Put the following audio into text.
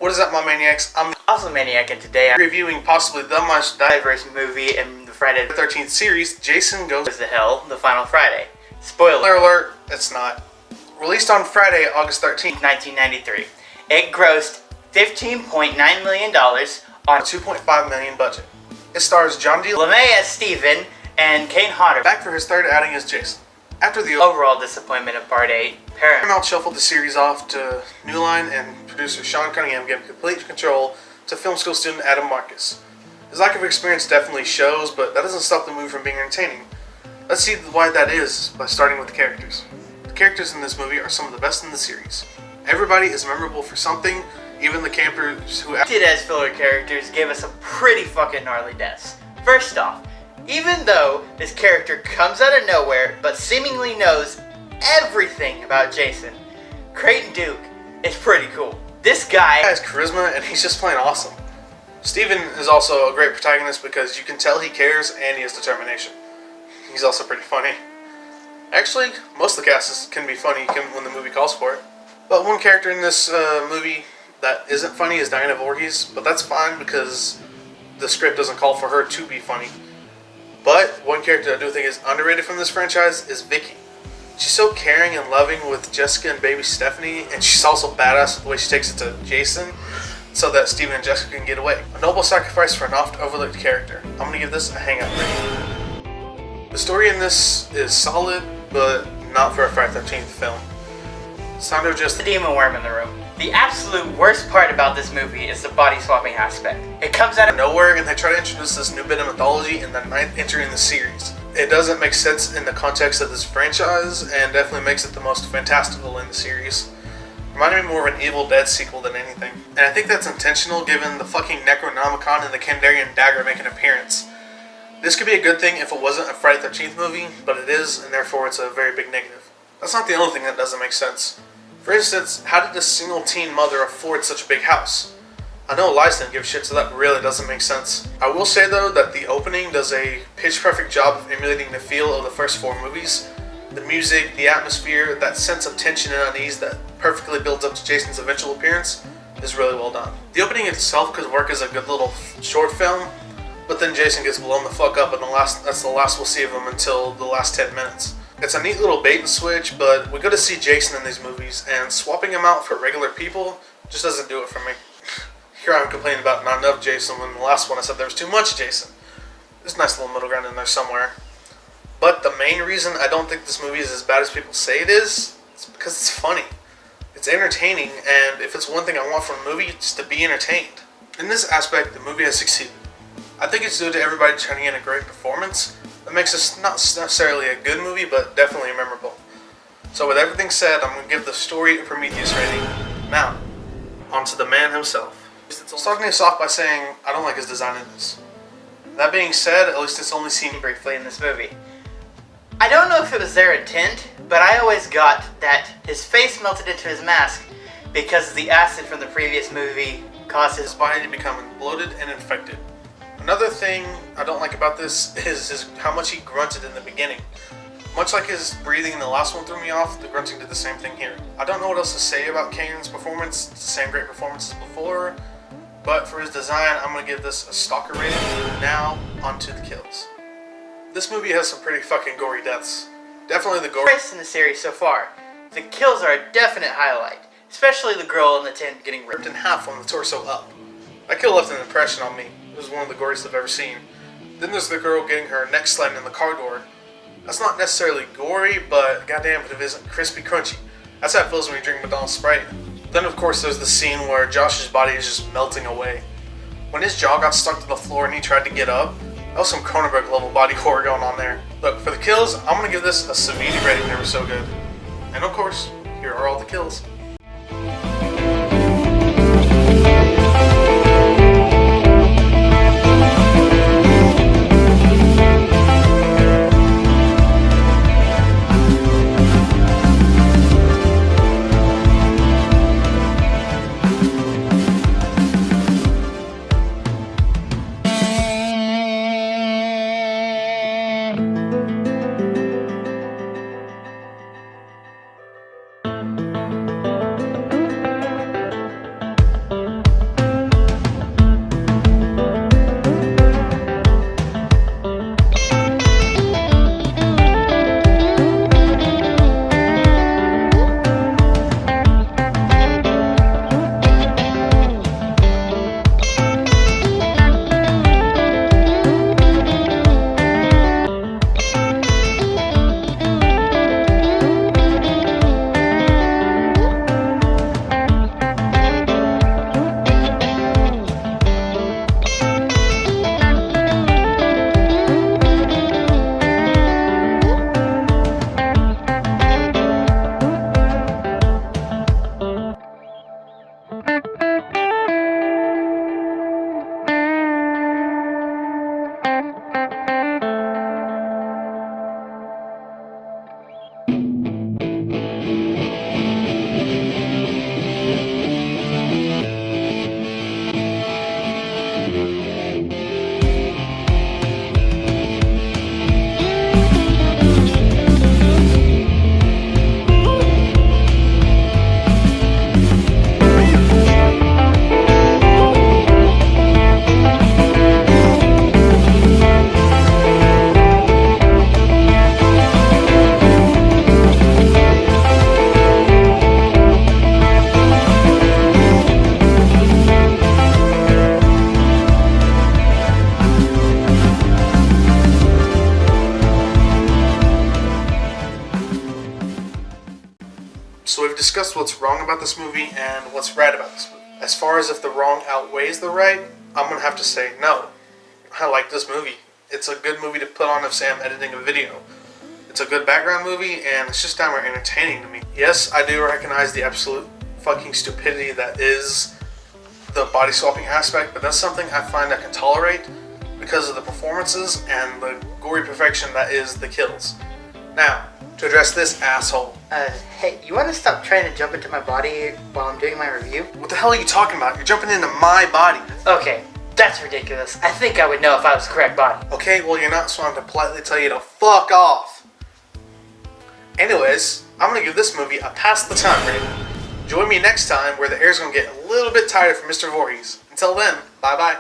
What is up, my maniacs? I'm also Maniac, and today I'm reviewing possibly the most diverse movie in the Friday the 13th series, Jason Goes to Hell, The Final Friday. Spoiler alert, it's not. Released on Friday, August 13th, 1993. It grossed $15.9 million on a $2.5 million budget. It stars John D. LeMay as Steven and Kane Hodder back for his third outing as Jason. After the overall disappointment of Part 8, Paramount shuffled the series off to New Line, and producer Sean Cunningham gave complete control to film school student Adam Marcus. His lack of experience definitely shows, but that doesn't stop the movie from being entertaining. Let's see why that is by starting with the characters. The characters in this movie are some of the best in the series. Everybody is memorable for something, even the campers who acted as filler characters gave us some pretty fucking gnarly deaths. First off, even though this character comes out of nowhere but seemingly knows everything about Jason, Creighton Duke is pretty cool. This guy has charisma and he's just plain awesome. Steven is also a great protagonist because you can tell he cares and he has determination. He's also pretty funny. Actually, most of the cast can be funny when the movie calls for it. But one character in this movie that isn't funny is Diana Voorhees, but that's fine because the script doesn't call for her to be funny. But one character I do think is underrated from this franchise is Vicky. She's so caring and loving with Jessica and baby Stephanie, and she's also badass with the way she takes it to Jason so that Steven and Jessica can get away. A noble sacrifice for an oft-overlooked character. I'm going to give this a Hangout rating. The story in this is solid, but not for a Friday 13th film. Saunter just the demon worm in the room. The absolute worst part about this movie is the body swapping aspect. It comes out of nowhere and they try to introduce this new bit of mythology in the ninth entry in the series. It doesn't make sense in the context of this franchise and definitely makes it the most fantastical in the series. Reminded me more of an Evil Dead sequel than anything. And I think that's intentional given the fucking Necronomicon and the Kandarian dagger make an appearance. This could be a good thing if it wasn't a Friday 13th movie, but it is, and therefore it's a very big negative. That's not the only thing that doesn't make sense. For instance, how did a single teen mother afford such a big house? I know Elias didn't give a shit, so that really doesn't make sense. I will say though that the opening does a pitch-perfect job of emulating the feel of the first four movies. The music, the atmosphere, that sense of tension and unease that perfectly builds up to Jason's eventual appearance is really well done. The opening itself could work as a good little short film, but then Jason gets blown the fuck up and that's the last we'll see of him until the last 10 minutes. It's a neat little bait and switch, but we go to see Jason in these movies, and swapping him out for regular people just doesn't do it for me. Here I'm complaining about not enough Jason when the last one I said there was too much Jason. There's a nice little middle ground in there somewhere. But the main reason I don't think this movie is as bad as people say it is because it's funny. It's entertaining, and if it's one thing I want from a movie, it's to be entertained. In this aspect, the movie has succeeded. I think it's due to everybody turning in a great performance. That makes this not necessarily a good movie, but definitely memorable. So with everything said, I'm going to give the story a Prometheus rating. Now, on to the man himself. Starting this off by saying I don't like his design in this. That being said, at least it's only seen briefly in this movie. I don't know if it was their intent, but I always got that his face melted into his mask because the acid from the previous movie caused his body to become bloated and infected. Another thing I don't like about this is how much he grunted in the beginning. Much like his breathing in the last one threw me off, the grunting did the same thing here. I don't know what else to say about Kane's performance. It's the same great performance as before, but for his design, I'm going to give this a Stalker rating. Now, on to the kills. This movie has some pretty fucking gory deaths. Definitely the gore in the series so far. The kills are a definite highlight, especially the girl in the tent getting ripped in half from the torso up. That kill left an impression on me. It was one of the goriest I've ever seen. Then there's the girl getting her neck slammed in the car door. That's not necessarily gory, but goddamn if it isn't crispy crunchy. That's how it feels when you drink McDonald's Sprite. Then of course there's the scene where Josh's body is just melting away. When his jaw got stuck to the floor and he tried to get up, that was some Cronenberg level body horror going on there. Look, for the kills, I'm going to give this a Savini rating. They were so good. And of course, here are all the kills. So we've discussed what's wrong about this movie and what's right about this movie. As far as if the wrong outweighs the right, I'm going to have to say no. I like this movie. It's a good movie to put on if, say, I'm editing a video. It's a good background movie, and it's just downright entertaining to me. Yes, I do recognize the absolute fucking stupidity that is the body swapping aspect, but that's something I find I can tolerate because of the performances and the gory perfection that is the kills. Now, to address this asshole. Hey, you want to stop trying to jump into my body while I'm doing my review? What the hell are you talking about? You're jumping into my body. Okay, that's ridiculous. I think I would know if I was the correct body. Okay, well, you're not, so I'm going to politely tell you to fuck off. Anyways, I'm going to give this movie a pass the time rating. Join me next time where the air's going to get a little bit tighter for Mr. Voorhees. Until then, bye-bye.